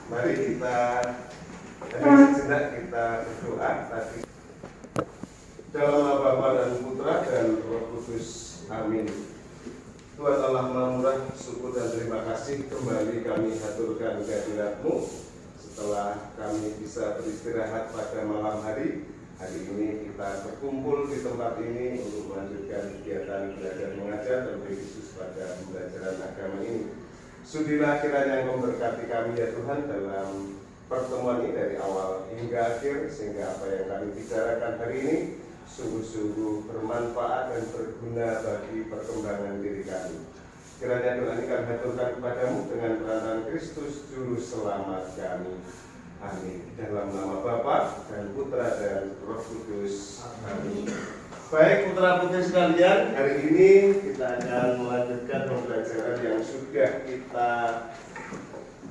Mari kita sejenak kita berdoa tadi. Dalam nama Bapa dan Putra dan Roh Kudus. Amin. Tuhan Allah Maha Murah, syukur dan terima kasih kembali kami haturkan kehadirat-Mu setelah kami bisa beristirahat pada malam hari. Hari ini kita berkumpul di tempat ini untuk melanjutkan kegiatan belajar mengajar lebih khusus pada pembelajaran agama ini. Sudilah kiranya Engkau memberkati kami ya Tuhan dalam pertemuan ini dari awal hingga akhir, sehingga apa yang kami bicarakan hari ini sungguh-sungguh bermanfaat dan berguna bagi perkembangan diri kami. Kiranya Tuhan ini kami haturkan kepadamu dengan peranan Kristus Juru Selamat kami. Amin. Dalam nama Bapa dan Putra dan Roh Kudus. Amin. Baik putra putri sekalian, hari ini kita akan melanjutkan pembelajaran yang sudah kita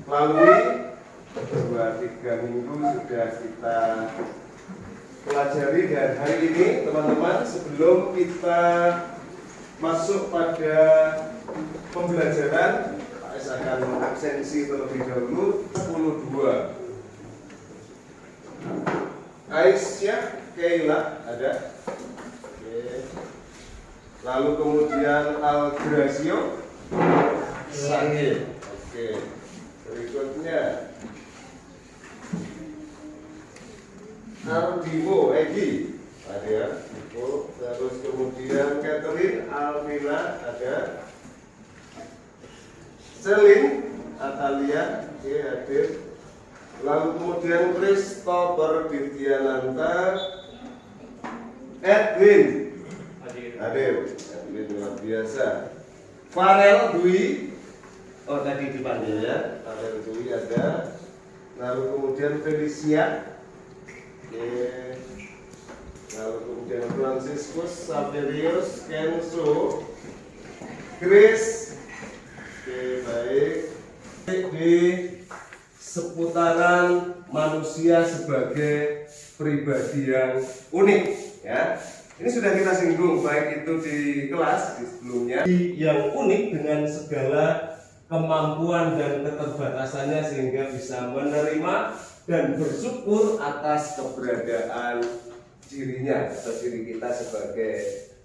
lalui 2-3 minggu sudah kita pelajari, dan hari ini teman-teman sebelum kita masuk pada pembelajaran, saya akan mengabsensi terlebih dahulu 12. Aisyah, Keila ada. Oke. Lalu kemudian Al Gracio, Sangil. Oke. Berikutnya Ardimo, Egi ada ya. Terus kemudian Catherine, Alvina ada. Celine, Atalia, oke, hadir. Lalu kemudian Christopher Dityananta, Edwin hadir. Edwin luar biasa. Farel Dwi, oh tadi dipanggil ya. Farel Dwi ada. Lalu kemudian Felicia, oke. Lalu kemudian Franciscus Saverius, Kenzo, Grace, oke, baik. Di seputaran manusia sebagai pribadi yang unik ya. Ini sudah kita singgung baik itu di kelas di sebelumnya, yang unik dengan segala kemampuan dan keterbatasannya sehingga bisa menerima dan bersyukur atas keberadaan dirinya atau diri kita sebagai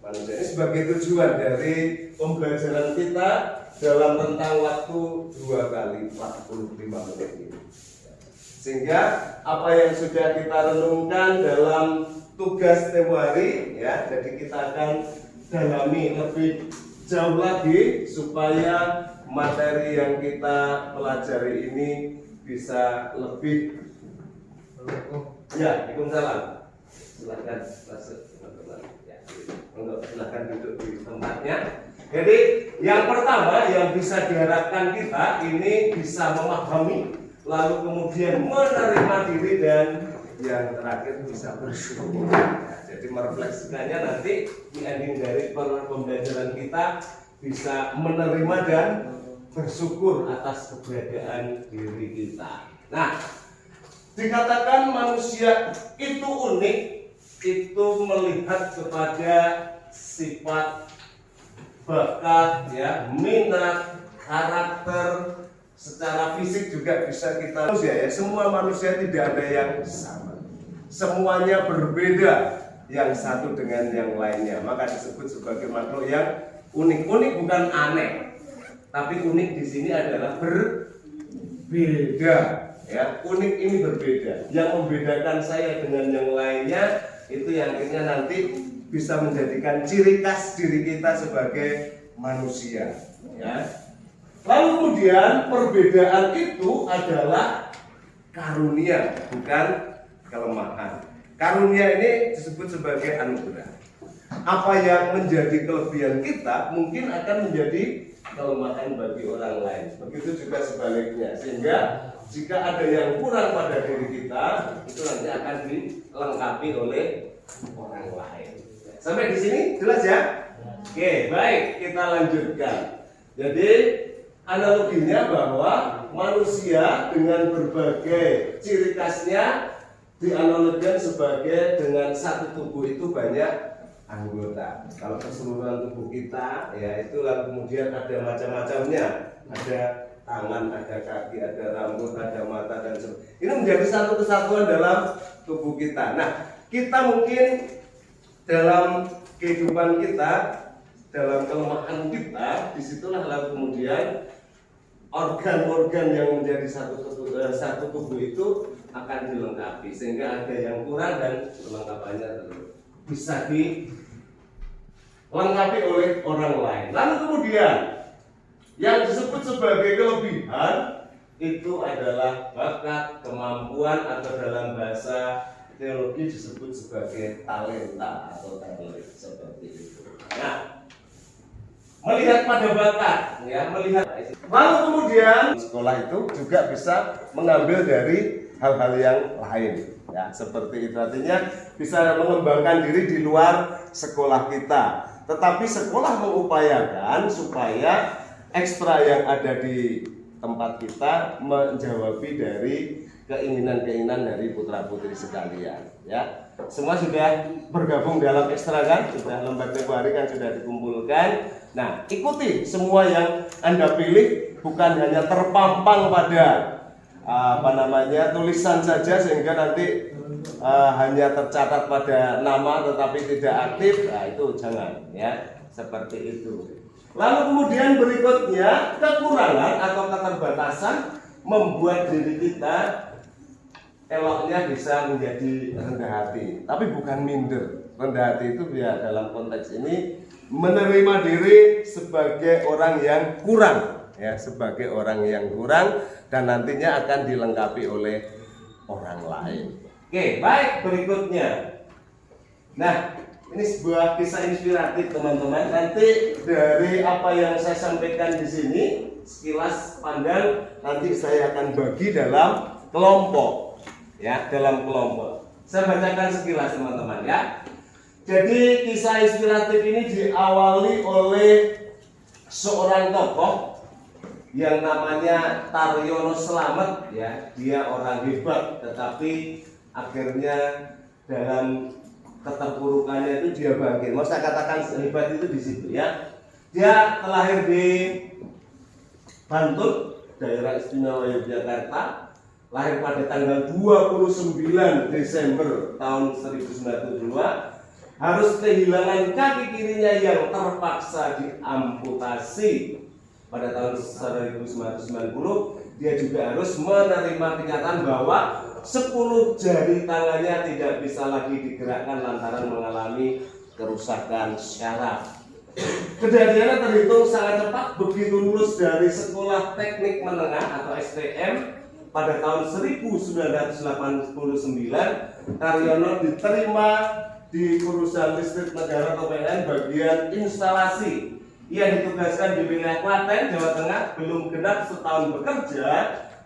manusia. Ini sebagai tujuan dari pembelajaran kita dalam rentang waktu 2 kali 45 menit ini. Sehingga apa yang sudah kita renungkan dalam tugas tempo hari ya, jadi kita akan dalami lebih jauh lagi supaya materi yang kita pelajari ini bisa lebih ya. Waalaikumsalam. Silakan masuk teman-teman ya. Silakan duduk di tempatnya. Jadi yang pertama yang bisa diharapkan kita ini bisa memahami, lalu kemudian menerima diri, dan yang terakhir bisa bersyukur. Nah, jadi merefleksikannya nanti di ending dari pembelajaran kita bisa menerima dan bersyukur atas keberadaan diri kita. Nah, dikatakan manusia itu unik, itu melihat kepada sifat, bakat, ya, minat, karakter, secara fisik juga bisa kita manusia ya. Semua manusia tidak ada yang sama. Semuanya berbeda yang satu dengan yang lainnya. Maka disebut sebagai makhluk yang unik. Unik bukan aneh, tapi unik di sini adalah berbeda. Ya, unik ini berbeda. Yang membedakan saya dengan yang lainnya itu yang akhirnya nanti bisa menjadikan ciri khas diri kita sebagai manusia. Ya. Lalu kemudian perbedaan itu adalah karunia, bukan kelemahan. Karunia ini disebut sebagai anugerah. Apa yang menjadi kelebihan kita mungkin akan menjadi kelemahan bagi orang lain. Begitu juga sebaliknya. Sehingga jika ada yang kurang pada diri kita, itu nanti akan dilengkapi oleh orang lain. Sampai di sini jelas ya? Oke, baik, kita lanjutkan. Jadi analoginya bahwa manusia dengan berbagai ciri khasnya dianalogikan sebagai dengan satu tubuh itu banyak anggota. Kalau keseluruhan tubuh kita ya itu, lalu kemudian ada macam-macamnya, ada tangan, ada kaki, ada rambut, ada mata dan sebagainya. Ini menjadi satu kesatuan dalam tubuh kita. Nah, kita mungkin dalam kehidupan kita, dalam kelemahan kita, disitulah lalu kemudian organ-organ yang menjadi satu tubuh itu akan dilengkapi, sehingga ada yang kurang dan kelengkapannya bisa dilengkapi oleh orang lain. Lalu kemudian yang disebut sebagai kelebihan itu adalah bakat, kemampuan, atau dalam bahasa teologi disebut sebagai talenta atau talent, seperti itu. Nah, melihat pada bakat, ya, melihat. Lalu kemudian sekolah itu juga bisa mengambil dari hal-hal yang lain, ya, seperti itu. Artinya bisa mengembangkan diri di luar sekolah kita. Tetapi sekolah mengupayakan supaya ekstra yang ada di tempat kita menjawabi dari keinginan-keinginan dari putra-putri sekalian, ya. Semua sudah bergabung dalam ekstra kan, sudah lembar tempo hari kan sudah dikumpulkan. Nah, ikuti semua yang Anda pilih, bukan hanya terpampang pada tulisan saja sehingga nanti hanya tercatat pada nama tetapi tidak aktif. Nah, itu jangan, ya, seperti itu. Lalu kemudian berikutnya, kekurangan atau keterbatasan membuat diri kita eloknya bisa menjadi rendah hati, tapi bukan minder. Rendah hati itu ya dalam konteks ini menerima diri sebagai orang yang kurang, ya, sebagai orang yang kurang dan nantinya akan dilengkapi oleh orang lain. Oke, baik, berikutnya. Nah, ini sebuah kisah inspiratif teman-teman. Nanti dari apa yang saya sampaikan di sini sekilas pandang nanti saya akan bagi dalam kelompok, ya, dalam kelompok. Saya bacakan sekilas teman-teman, ya. Jadi kisah inspiratif ini diawali oleh seorang tokoh yang namanya Taryono Slamet, ya. Dia orang hebat, tetapi akhirnya dalam keterpurukannya itu dia bangkit. Mau saya katakan hebat itu di situ, ya. Dia terlahir di Bantul, daerah istimewa Yogyakarta. Lahir pada tanggal 29 Desember tahun 1972. Harus kehilangan kaki kirinya yang terpaksa diamputasi pada tahun 1990. Dia juga harus menerima kenyataan bahwa 10 jari tangannya tidak bisa lagi digerakkan lantaran mengalami kerusakan syaraf. Kejadiannya terhitung sangat cepat. Begitu lulus dari Sekolah Teknik Menengah atau STM pada tahun 1989, Taryono diterima di Perusahaan Listrik Negara atau PLN bagian instalasi. Ia ditugaskan di wilayah Klaten, Jawa Tengah. Belum genap setahun bekerja,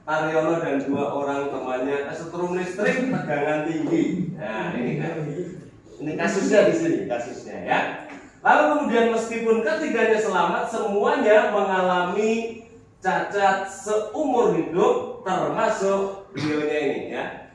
Taryono dan 2 orang temannya kesetrum listrik tegangan tinggi. Nah, ini kasusnya di sini, kasusnya, ya. Lalu kemudian meskipun ketiganya selamat, semuanya mengalami cacat seumur hidup, termasuk beliaunya ini, ya.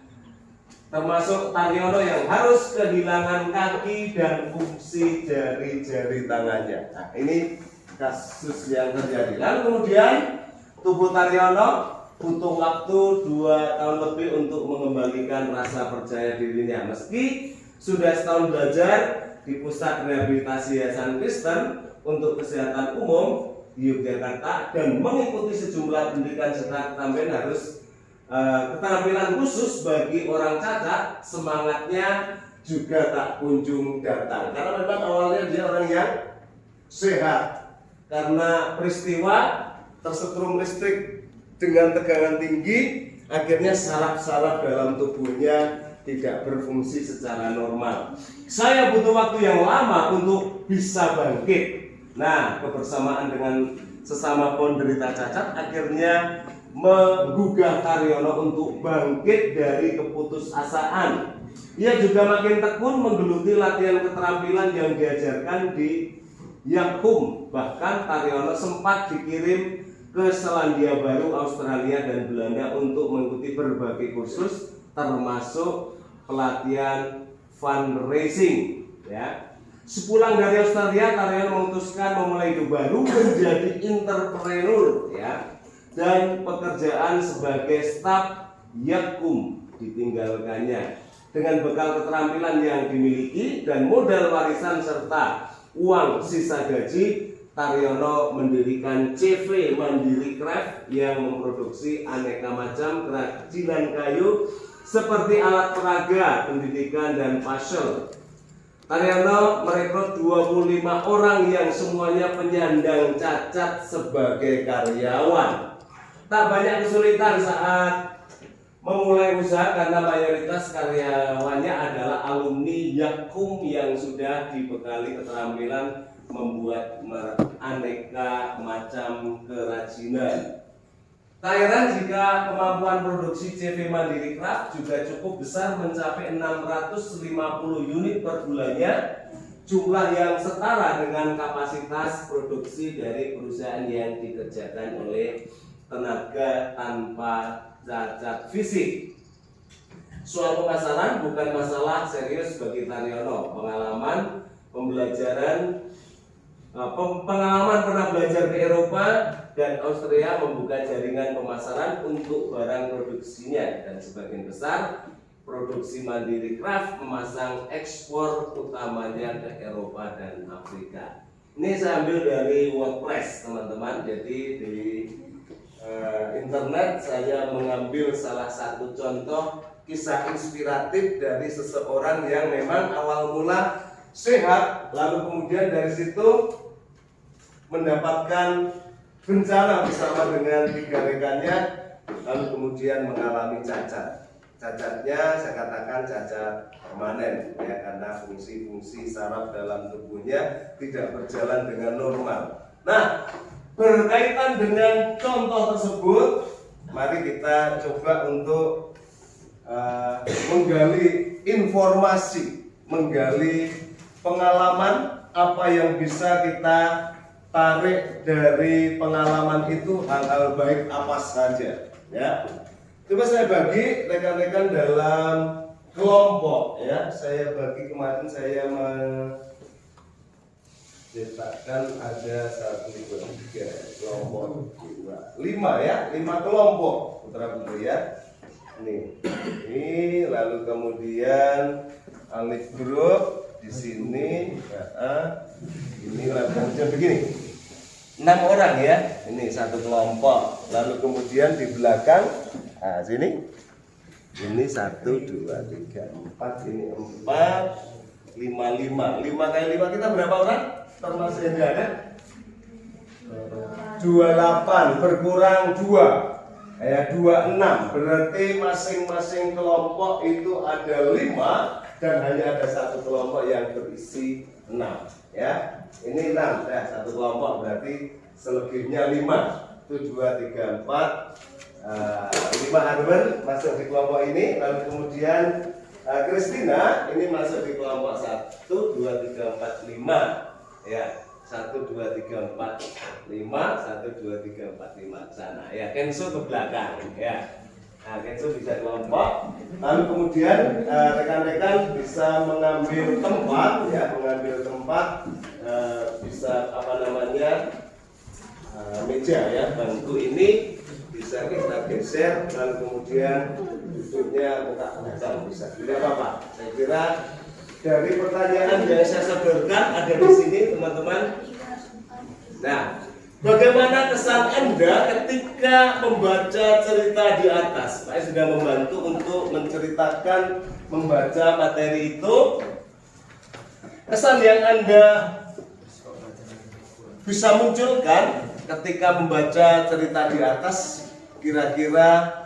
Termasuk Taryono yang harus kehilangan kaki dan fungsi jari-jari tangannya. Nah, ini kasus yang terjadi. Lalu kemudian tubuh Taryono butuh waktu 2 tahun lebih untuk mengembalikan rasa percaya dirinya. Meski sudah setahun belajar di Pusat Rehabilitasi Yayasan Kristen untuk Kesehatan Umum di Yogyakarta dan mengikuti sejumlah pendidikan serta keterampilan khusus bagi orang cacat, semangatnya juga tak kunjung datang. Karena memang awalnya dia orang yang sehat. Karena peristiwa tersetrum listrik dengan tegangan tinggi, akhirnya saraf-saraf dalam tubuhnya tidak berfungsi secara normal. Saya butuh waktu yang lama untuk bisa bangkit. Nah, kebersamaan dengan sesama penderita cacat akhirnya menggugah Taryono untuk bangkit dari keputusasaan. Ia juga makin tekun menggeluti latihan keterampilan yang diajarkan di Yakum. Bahkan Taryono sempat dikirim ke Selandia Baru, Australia, dan Belanda untuk mengikuti berbagai kursus, termasuk pelatihan fundraising, ya. Sepulang dari Australia, Taryono memutuskan memulai hidup baru menjadi entrepreneur, ya. dan pekerjaan sebagai staf yakum ditinggalkannya. Dengan bekal keterampilan yang dimiliki dan modal warisan serta uang sisa gaji, Taryono mendirikan CV Mandiri Craft yang memproduksi aneka macam kerajinan kayu seperti alat peraga, pendidikan, dan puzzle. Taryono merekrut 25 orang yang semuanya penyandang cacat sebagai karyawan. Tak banyak kesulitan saat memulai usaha karena mayoritas karyawannya adalah alumni Yakum yang sudah dibekali keterampilan membuat aneka macam kerajinan. Tak heran jika kemampuan produksi CV Mandiri Craft juga cukup besar mencapai 650 unit per bulannya, jumlah yang setara dengan kapasitas produksi dari perusahaan yang dikerjakan oleh tenaga tanpa cacat fisik. Soal pemasaran bukan masalah serius bagi Taryono. Pengalaman pernah belajar ke Eropa dan Austria membuka jaringan pemasaran untuk barang produksinya, dan sebagian besar produksi Mandiri Craft memasang ekspor utamanya ke Eropa dan Afrika. Ini saya ambil dari WordPress, teman-teman. Jadi di internet saya mengambil salah satu contoh kisah inspiratif dari seseorang yang memang awal mula sehat, lalu kemudian dari situ mendapatkan bencana bersama dengan 3 rekannya, lalu kemudian mengalami cacat. Cacatnya saya katakan cacat permanen ya, karena fungsi-fungsi saraf dalam tubuhnya tidak berjalan dengan normal. Nah, berkaitan dengan contoh tersebut, mari kita coba untuk menggali informasi, menggali pengalaman apa yang bisa kita tarik dari pengalaman itu, hal-hal baik apa saja ya. Coba saya bagi rekan-rekan dalam kelompok ya. Saya bagi, kemarin saya mencetakkan ada 1, 2, 3 kelompok 2, 5 ya, 5 kelompok putra putri ya. Ini lalu kemudian alif grup di sini ya, ini lalu kemudian begini 6 orang ya, ini satu kelompok. Lalu kemudian di belakang, nah sini ini 1, 2, 3, 4, ini 4, 5, 5 kali 5 kita berapa orang? Termasuk yang ada 28 berkurang 2 ya, 26. Berarti masing-masing kelompok itu ada 5 dan hanya ada satu kelompok yang berisi 6 ya. Ini 6 ya, satu kelompok berarti selebihnya 5. 1, 2, 3, 4 5 Arwen masuk di kelompok ini. Lalu kemudian Kristina ini masuk di kelompok 1, 2, 3, 4, 5 ya. 1, 2, 3, 4, 5 1, 2, 3, 4, 5 sana ya. Kenzo ke belakang ya. Nah, Kenzo bisa kelompok. Lalu kemudian rekan-rekan bisa mengambil tempat ya, bisa apa namanya meja ya, bangku ini bisa kita geser, lalu kemudian duduknya buka bisa, tidak apa-apa. Saya kira dari pertanyaan yang saya sodorkan ada di sini teman-teman. Nah, bagaimana kesan Anda ketika membaca cerita di atas? Saya sudah membantu untuk menceritakan, membaca materi itu. Kesan yang Anda bisa munculkan ketika membaca cerita di atas, kira-kira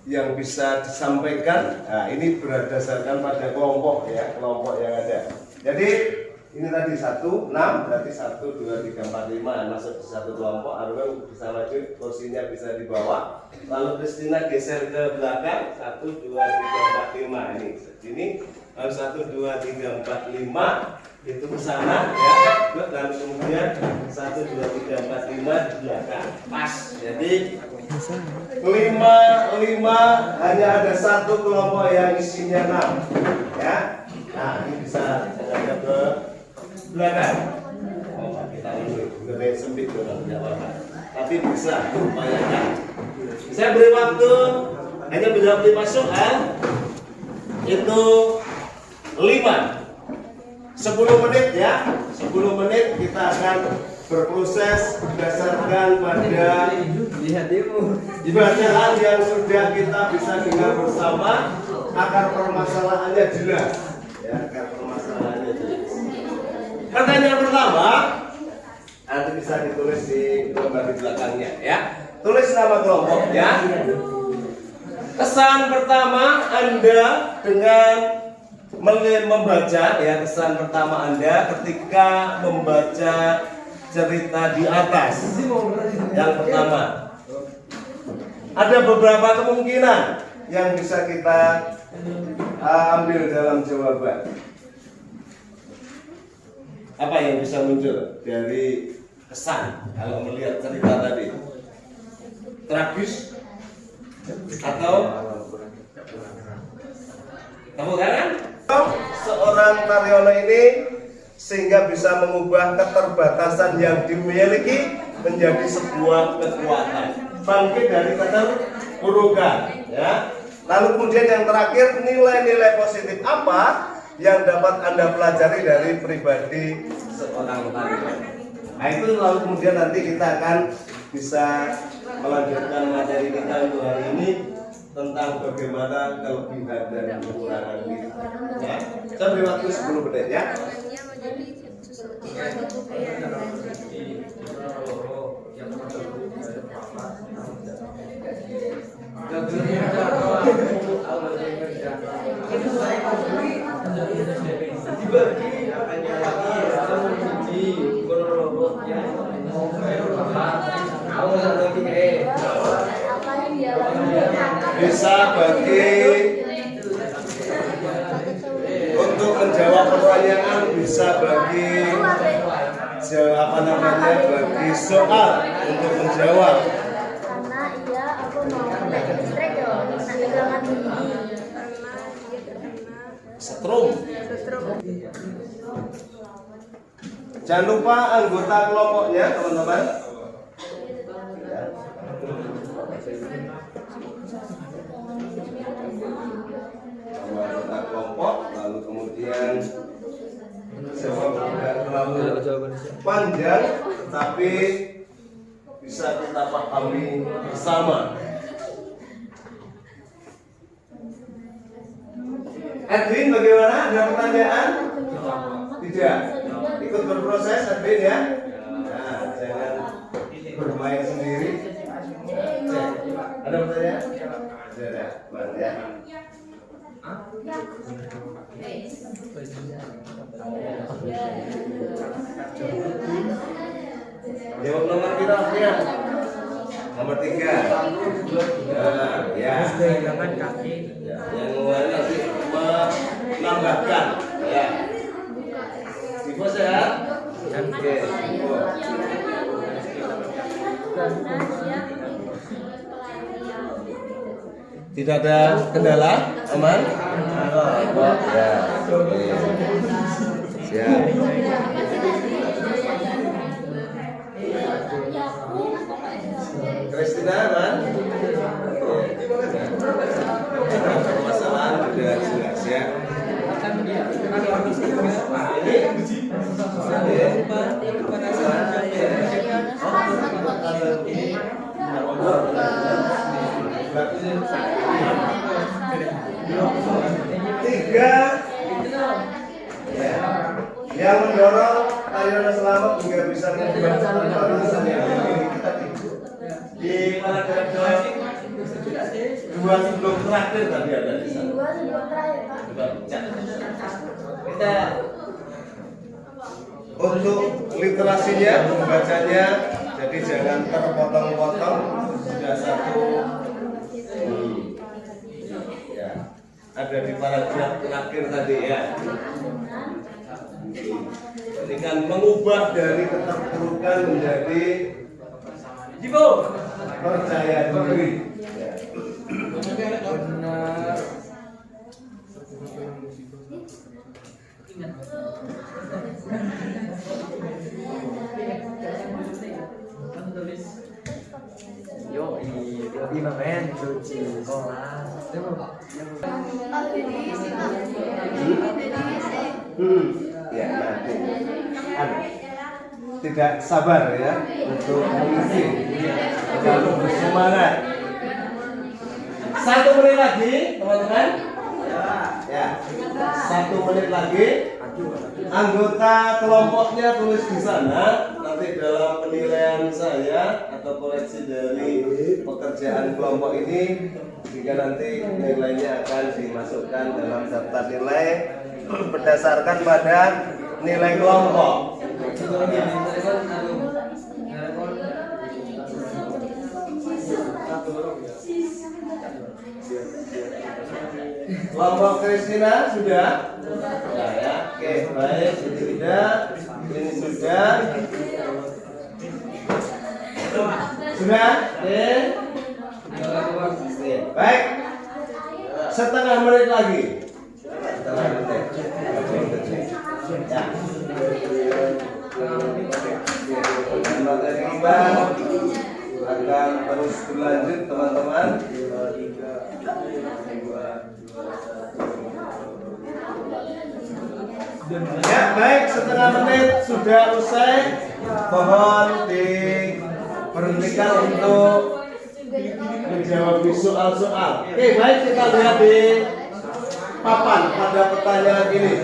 yang bisa disampaikan. Nah, ini berdasarkan pada kelompok ya, kelompok yang ada. Jadi ini tadi 1, 6, berarti 1, 2, 3, 4, 5 masuk di satu kelompok. Arwen bisa maju, kursinya bisa dibawa. Lalu Kristina geser ke belakang, 1, 2, 3, 4, 5 ini segini. Lalu 1, 2, 3, 4, 5 itu ke sana ya. Lalu kemudian 1, 2, 3, 4, 5 di belakang. Pas. Jadi 5 hanya ada satu kelompok yang isinya 6 ya. Nah, ini bisa menghadap ke belakang. Oh, kita ini lebih sempit dulu, tidak apa-apa. tapi bisa diupayakan. Saya beri waktu hanya menjawab 5 soal, itu 10 menit ya. 10 menit kita akan berproses berdasarkan pada bacaan yang sudah kita bisa dengar bersama. Akar permasalahannya jelas ya, akar permasalahannya jelas. Pertanyaan pertama nanti bisa ditulis di lembar di belakangnya ya. Tulis nama kelompok ya. Kesan pertama Anda dengan membaca ya, kesan pertama Anda ketika membaca cerita di atas. Yang pertama, ada beberapa kemungkinan yang bisa kita ambil dalam jawaban. Apa yang bisa muncul dari kesan kalau melihat cerita tadi? Tragis atau kamu kan? Seorang Taryono ini sehingga bisa mengubah keterbatasan yang dimiliki menjadi sebuah kekuatan, bangkit dari keterpurukan ya. Lalu kemudian yang terakhir, nilai-nilai positif apa yang dapat Anda pelajari dari pribadi seorang Taryono. Nah itu lalu kemudian nanti kita akan bisa melanjutkan materi kita untuk hari ini tentang bagaimana kelebihan dan kekurangan kita. Ya. Saya beri waktu 10 menit ya. Bisa bagi untuk menjawab pertanyaan, bisa bagi bagi soal untuk menjawab. Karena iya aku mau listrik yo, nak gini. Setrum. Jangan lupa anggota kelompoknya teman-teman. Anggota kelompok, lalu kemudian jawab tidak terlalu panjang, tapi bisa kita pahami bersama. Edwin, bagaimana? Ada pertanyaan? Tidak. Ikut berproses, Edwin ya. Nah, jangan bermain sendiri. Cek. Ada pertanyaan? Ada. Baik ya. Jawab nomor berapa ya? Nomor 3. Nah, ya. Kehilangan kaki. Ya, yang lain nanti menambahkan. Ya. Ibu sehat? Oke. Ibu. Tidak ada kendala, aman? Oh, ya. Oke. Siap. Kristina, aman? Permasalahan sudah jelas ya. Tiga yang mendorong Taryono Selamat juga bisa mengubah keterbatasan yang dimiliki tadi. Di paragraf 2 sebelum terakhir tadi ada di sana. 2 sebelum terakhir, Pak. Kita untuk literasinya, membacanya, jadi jangan terpotong-potong. Sudah satu. Ya, ada di paragraf terakhir tadi ya. Ini kan mengubah dari keterpurukan menjadi percaya diri. Ya. Ya, nanti tidak sabar ya untuk mengisi, kalau bersemangat. 1 menit lagi, teman-teman. Ya, 1 menit lagi. Anggota kelompoknya tulis di sana. Nanti dalam penilaian saya atau koreksi dari pekerjaan kelompok ini, jika nanti nilainya akan dimasukkan dalam daftar nilai berdasarkan pada nilai kelompok. Kelompok Kristina sudah? Sudah ya. Oke, baik. Ini sudah. Ini sudah. Sudah? Oke. Baik. Setengah menit lagi. Setengah menit. Ya. Materi kita akan terus berlanjut, teman-teman. Ya, baik, setengah menit sudah usai. Mohon diberhentikan untuk menjawab soal-soal. Oke, baik, kita lihat di papan pada pertanyaan ini.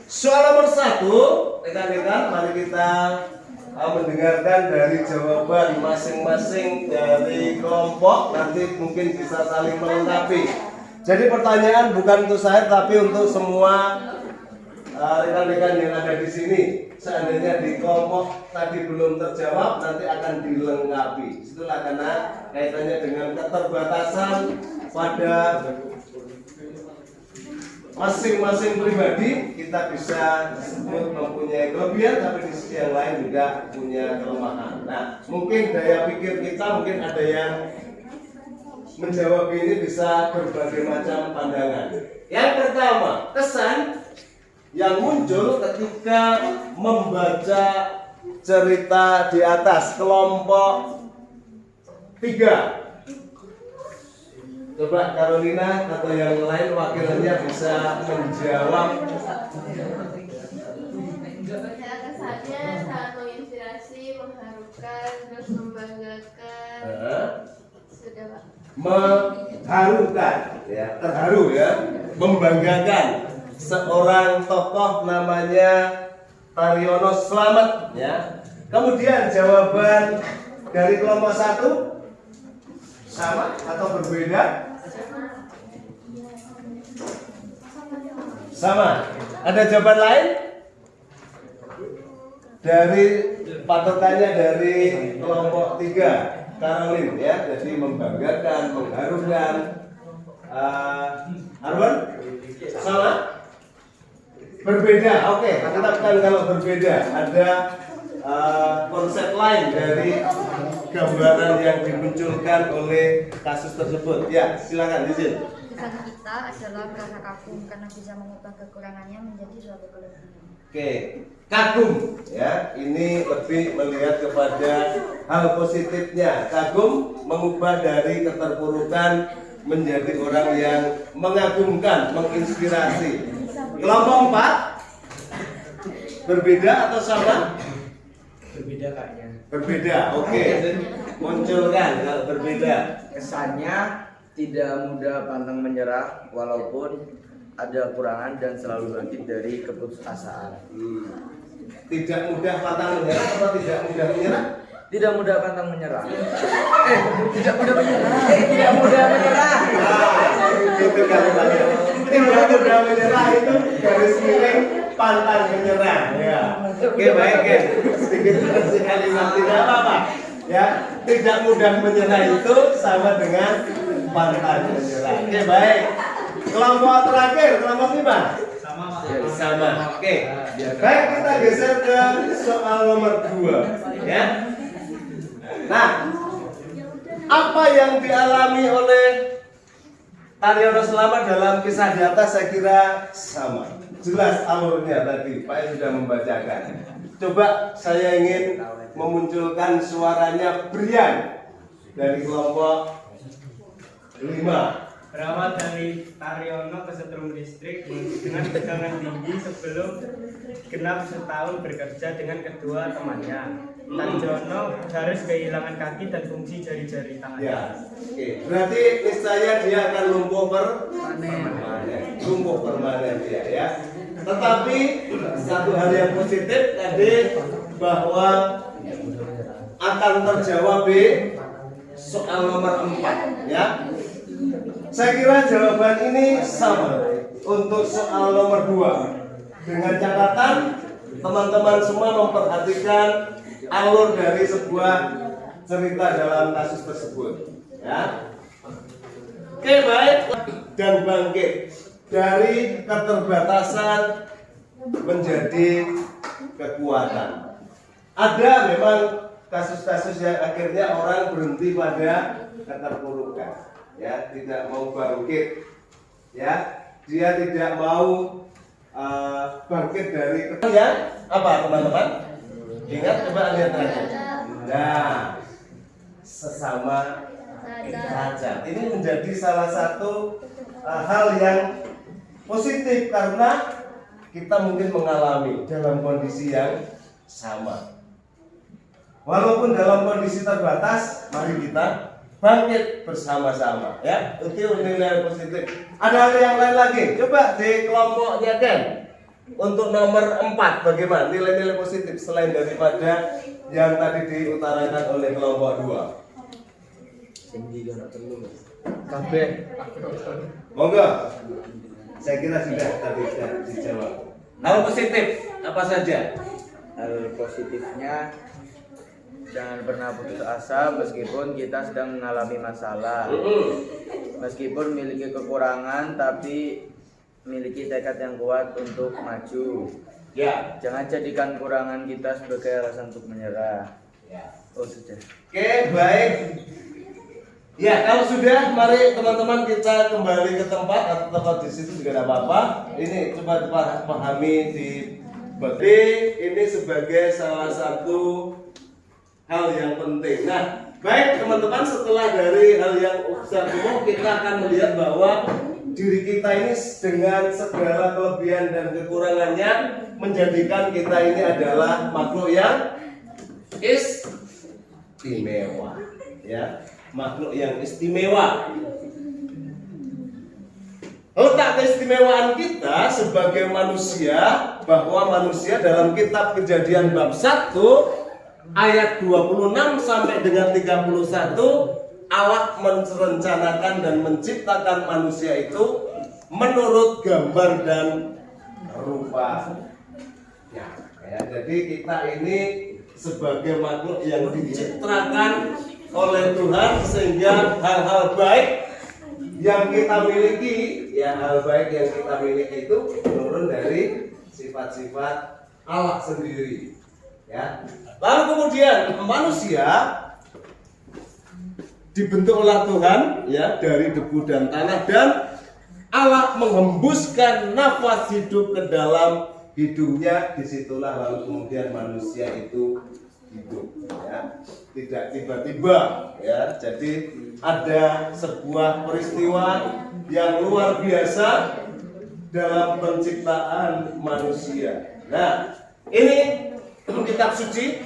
Soal nomor 1, rekan-rekan, mari kita mendengarkan dari jawaban masing-masing dari kelompok. Nanti mungkin bisa saling melengkapi. Jadi pertanyaan bukan untuk saya, tapi untuk semua rekan-rekan yang ada di sini. Seandainya di kelompok tadi belum terjawab, nanti akan dilengkapi. Itulah karena kaitannya dengan keterbatasan pada masing-masing pribadi. Kita bisa disebut mempunyai kelebihan, tapi di sisi yang lain juga punya kelemahan. Nah, mungkin daya pikir kita, mungkin ada yang menjawab ini bisa berbagai macam pandangan. Yang pertama, kesan yang muncul ketika membaca cerita di atas kelompok 3. Coba Carolina atau yang lain wakilannya bisa menjawab. Kesannya sangat menginspirasi, mengharukan, terus membanggakan. Sudah, Pak. Mengharukan, ya, terharu ya, membanggakan. Seorang tokoh namanya Taryono Slamet, ya. Kemudian jawaban dari kelompok 1 sama atau berbeda? Sama. Ada jawaban lain? Dari patokannya dari kelompok 3, Caroline, ya. Jadi membanggakan, mengharukan. Arwan? Sama? Berbeda. Oke, kita bukan kalau berbeda. Ada konsep lain dari gambaran yang dimunculkan oleh kasus tersebut. Ya, silakan izin. Kesan kita adalah karena kagum, karena bisa mengubah kekurangannya menjadi suatu kelebihan. Oke, kagum, ya. Ini lebih melihat kepada hal positifnya. Kagum mengubah dari keterpurukan menjadi orang yang mengagumkan, menginspirasi. Kelompok 4 berbeda atau sama? Berbeda kayaknya. Berbeda, oke. Munculkan kalau berbeda. Kesannya tidak mudah pantang menyerah walaupun ada kurangan dan selalu bangkit dari keputusasaan. Tidak mudah pantang menyerah atau tidak mudah menyerah? Tidak mudah pantang menyerah. Tidak mudah menyerah. Tidak mudah menyerah. Itu kalimatnya. Tidak mudah menyerah itu garis miring pantang menyerah. Ya. Oke, baik ya. Sedikit versi kalimat tidak apa-apa. Ya, tidak mudah menyerah itu sama dengan pantang menyerah. Oke, baik. Kelompok terakhir, kelompok 5. Sama. Oke. Baik, kita geser ke soal nomor 2, ya. Nah, apa yang dialami oleh Taryono Slamet dalam kisah di atas saya kira sama. Jelas alurnya tadi, Pak yang sudah membacakan. Coba saya ingin memunculkan suaranya Brian dari kelompok 5. Berawal dari Taryono kesetrum listrik dengan tegangan tinggi sebelum genap setahun bekerja dengan kedua temannya. Tarjono harus kehilangan kaki dan fungsi jari-jari tangannya. Ya, oke. Berarti niscaya dia akan lumpuh permanen. Lumpuh permanen dia ya. Tetapi satu hal yang positif tadi bahwa akan terjawab di soal nomor 4 ya. Saya kira jawaban ini sama untuk soal nomor 2. Dengan catatan teman-teman semua memperhatikan alur dari sebuah cerita dalam kasus tersebut ya. Oke, baik. Dan bangkit dari keterbatasan menjadi kekuatan. Ada memang kasus-kasus yang akhirnya orang berhenti pada keterpurukan ya, tidak mau bangkit ya, dia tidak mau bangkit dari ya. Apa teman-teman? Ingat, coba lihat aja. Nah, sesama saja. Ini menjadi salah satu hal yang positif karena kita mungkin mengalami dalam kondisi yang sama. Walaupun dalam kondisi terbatas, mari kita bangkit bersama-sama ya. Itu nilai positif. Ada hal yang lain lagi. Coba di kelompoknya kan. Untuk nomor 4 bagaimana nilai-nilai positif selain daripada yang tadi diutarakan oleh kelompok 2? Kabeh. Monggo. Saya kira sudah tadi dijawab. Hal positif apa saja? Hal positifnya, jangan pernah putus asa meskipun kita sedang mengalami masalah. Meskipun memiliki kekurangan tapi miliki tekad yang kuat untuk maju. Ya. Jangan jadikan kurangan kita sebagai alasan untuk menyerah. Ya. Oh, sudah. Oke, baik. Ya, kalau sudah, mari teman-teman kita kembali ke tempat atau tempat di situ juga tidak apa-apa. Ini coba pahami di bagi ini sebagai salah satu hal yang penting. Nah, baik teman-teman, setelah dari hal yang umum kita akan melihat bahwa diri kita ini dengan segala kelebihan dan kekurangannya menjadikan kita ini adalah makhluk yang istimewa ya, makhluk yang istimewa. Letak keistimewaan kita sebagai manusia, bahwa manusia dalam kitab Kejadian bab 1 ayat 26 sampai dengan 31, Allah merencanakan dan menciptakan manusia itu menurut gambar dan rupanya. Ya, jadi kita ini sebagai makhluk yang diciptakan oleh Tuhan sehingga hal-hal baik yang kita miliki, ya hal baik yang kita miliki itu turun dari sifat-sifat Allah sendiri. Ya. Lalu kemudian manusia dibentuk oleh Tuhan ya dari debu dan tanah, dan Allah menghembuskan nafas hidup ke dalam hidungnya. Disitulah lalu kemudian manusia itu hidup ya, tidak tiba-tiba ya. Jadi ada sebuah peristiwa yang luar biasa dalam penciptaan manusia. Nah, ini kitab suci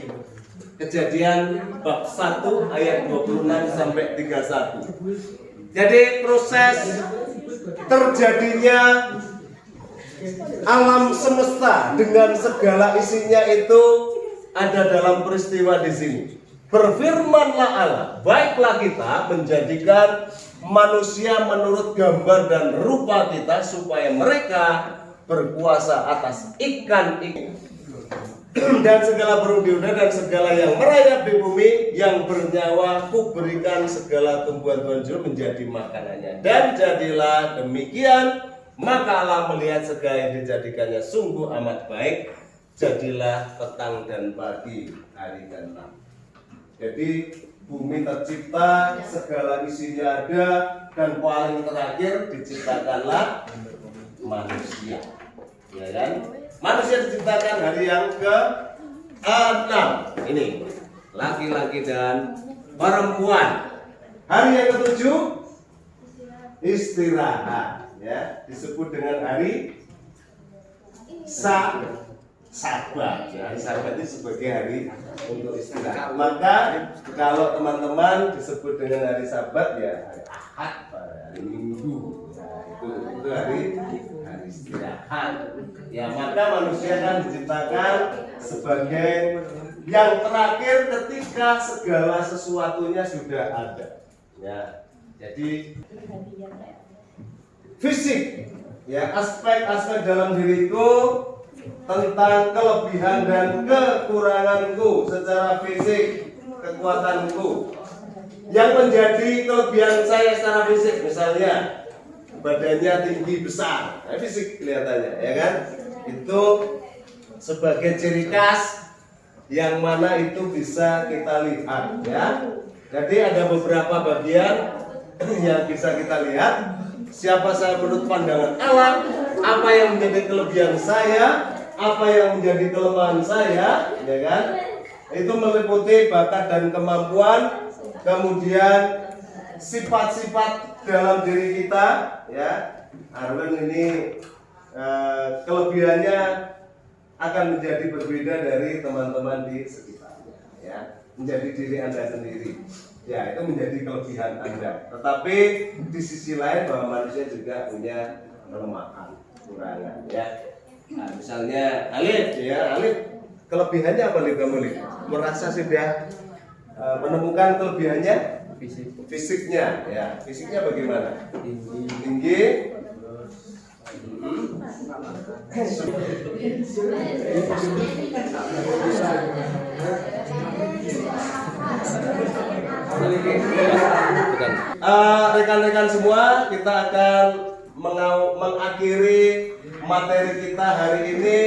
Kejadian bab 1 ayat 26 sampai 31. Jadi proses terjadinya alam semesta dengan segala isinya itu ada dalam peristiwa di sini. Berfirmanlah Allah, baiklah kita menjadikan manusia menurut gambar dan rupa kita supaya mereka berkuasa atas ikan-ikan dan segala burung di udara dan segala yang merayap di bumi, yang bernyawa ku berikan segala tumbuhan bonjol menjadi makanannya. Dan jadilah demikian. Maka Allah melihat segala yang dijadikannya sungguh amat baik. Jadilah petang dan pagi, hari dan malam. Jadi bumi tercipta, segala isinya ada, dan paling terakhir diciptakanlah manusia. Ya kan? Manusia diciptakan hari yang ke-6. Ini laki-laki dan perempuan. Hari yang ke-7 istirahat, ya, disebut dengan hari Sabat. Ya, Sabat itu sebagai hari untuk istirahat. Maka kalau teman-teman disebut dengan hari Sabat, ya hari Ahad, hari Minggu, ya, itu hari istirahat. Ya, maka manusia kan diciptakan sebagai yang terakhir ketika segala sesuatunya sudah ada. Ya, jadi fisik, ya, aspek-aspek dalam diriku tentang kelebihan dan kekuranganku secara fisik, kekuatanku. Yang menjadi kelebihan saya secara fisik, misalnya badannya tinggi besar, nah, fisik kelihatannya, ya kan? Itu sebagai ciri khas yang mana itu bisa kita lihat, ya. Jadi ada beberapa bagian yang bisa kita lihat. Siapa saya menurut pandangan alam, apa yang menjadi kelebihan saya, apa yang menjadi kelemahan saya, ya kan? Itu meliputi bakat dan kemampuan, kemudian sifat-sifat dalam diri kita, ya. Arwen ini kelebihannya akan menjadi berbeda dari teman-teman di sekitarnya, ya. Menjadi diri Anda sendiri. Ya, itu menjadi kelebihan Anda. Tetapi di sisi lain bahwa manusia juga punya kelemahan, kekurangan, ya. Nah, misalnya Alif, ya, Alif kelebihannya apa Alif kamu Alif? Merasa sudah menemukan kelebihannya? Fisiknya, ya. Fisiknya bagaimana? Tinggi. Rekan-rekan semua, kita akan mengakhiri materi kita hari ini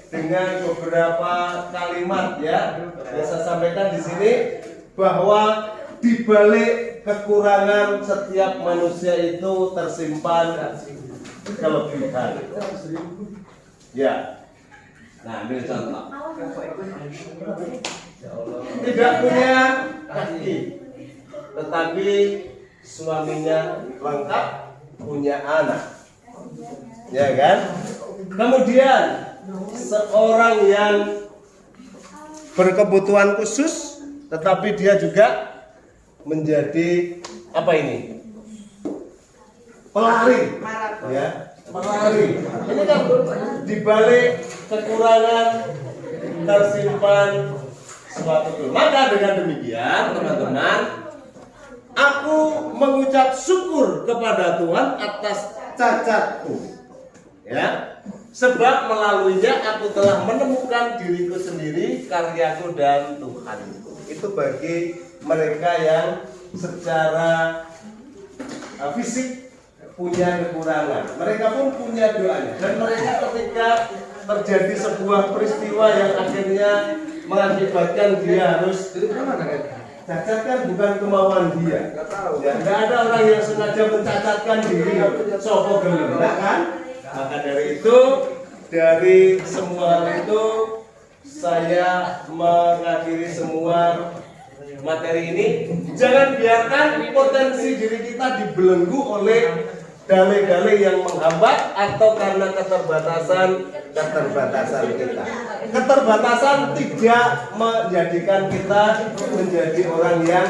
dengan beberapa kalimat, ya, yang saya sampaikan di sini, bahwa di balik kekurangan setiap manusia itu tersimpan kelebihan. Ya. Nah, ambil contoh. Tidak punya kaki, tetapi suaminya lengkap, punya anak. Ya kan? Kemudian seorang yang berkebutuhan khusus, tetapi dia juga menjadi apa ini? Pelari, ya, pelari. Ini kan dibalik kekurangan tersimpan suatu itu. Maka dengan demikian, teman-teman, aku mengucap syukur kepada Tuhan atas cacatku, ya, sebab melaluinya aku telah menemukan diriku sendiri, karyaku dan Tuhanku. Itu bagi mereka yang secara fisik punya kekurangan, mereka pun punya doanya, dan mereka ketika terjadi sebuah peristiwa yang akhirnya mengakibatkan dia harus cacat, kan bukan kemauan dia. Ya, nggak ada orang yang sengaja mencacatkan diri, sopo gelem, kan? Maka dari itu, dari semua hal itu, saya mengakhiri semua materi ini. Jangan biarkan potensi diri kita dibelenggu oleh dalih-dalih yang menghambat atau karena keterbatasan kita. Keterbatasan tidak menjadikan kita menjadi orang yang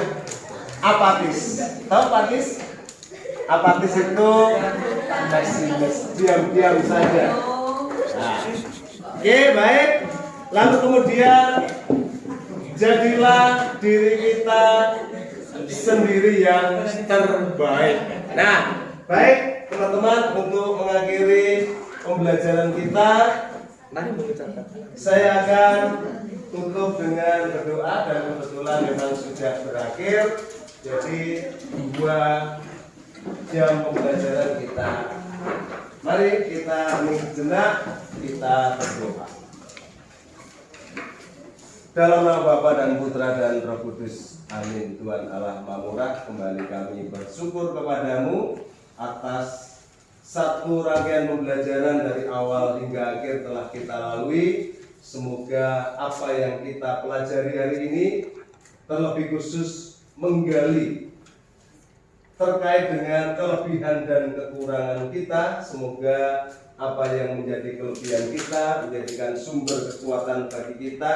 apatis. Tahu apatis? Apatis itu pesimis, diam-diam saja. Nah, oke, baik. Lalu kemudian jadilah diri kita sendiri yang terbaik. Nah, baik teman-teman, untuk mengakhiri pembelajaran kita, saya akan tutup dengan berdoa, dan kebetulan memang sudah berakhir. Jadi 2 jam pembelajaran kita. Mari kita hening sejenak, kita berdoa. Dalam nama Bapa dan Putra dan Roh Kudus, amin. Tuhan Allah Maha Murah, kembali kami bersyukur kepadamu atas satu rangkaian pembelajaran dari awal hingga akhir telah kita lalui. Semoga apa yang kita pelajari hari ini terlebih khusus menggali terkait dengan kelebihan dan kekurangan kita. Semoga apa yang menjadi kelebihan kita menjadikan sumber kekuatan bagi kita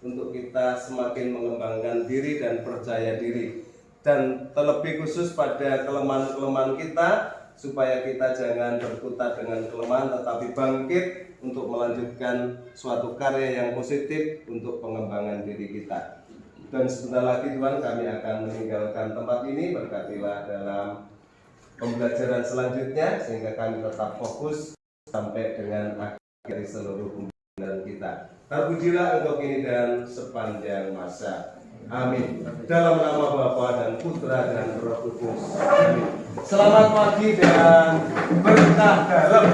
untuk kita semakin mengembangkan diri dan percaya diri, dan terlebih khusus pada kelemahan-kelemahan kita, supaya kita jangan berkutat dengan kelemahan tetapi bangkit untuk melanjutkan suatu karya yang positif untuk pengembangan diri kita. Dan sebentar lagi Tuhan, kami akan meninggalkan tempat ini. Berkatilah dalam pembelajaran selanjutnya sehingga kami tetap fokus sampai dengan akhir seluruh pembelajaran kita. Terpujilah Engkau kini dan sepanjang masa. Amin. Dalam nama Bapa dan Putra dan Roh Kudus. Amin. Selamat pagi dan berkah dalam.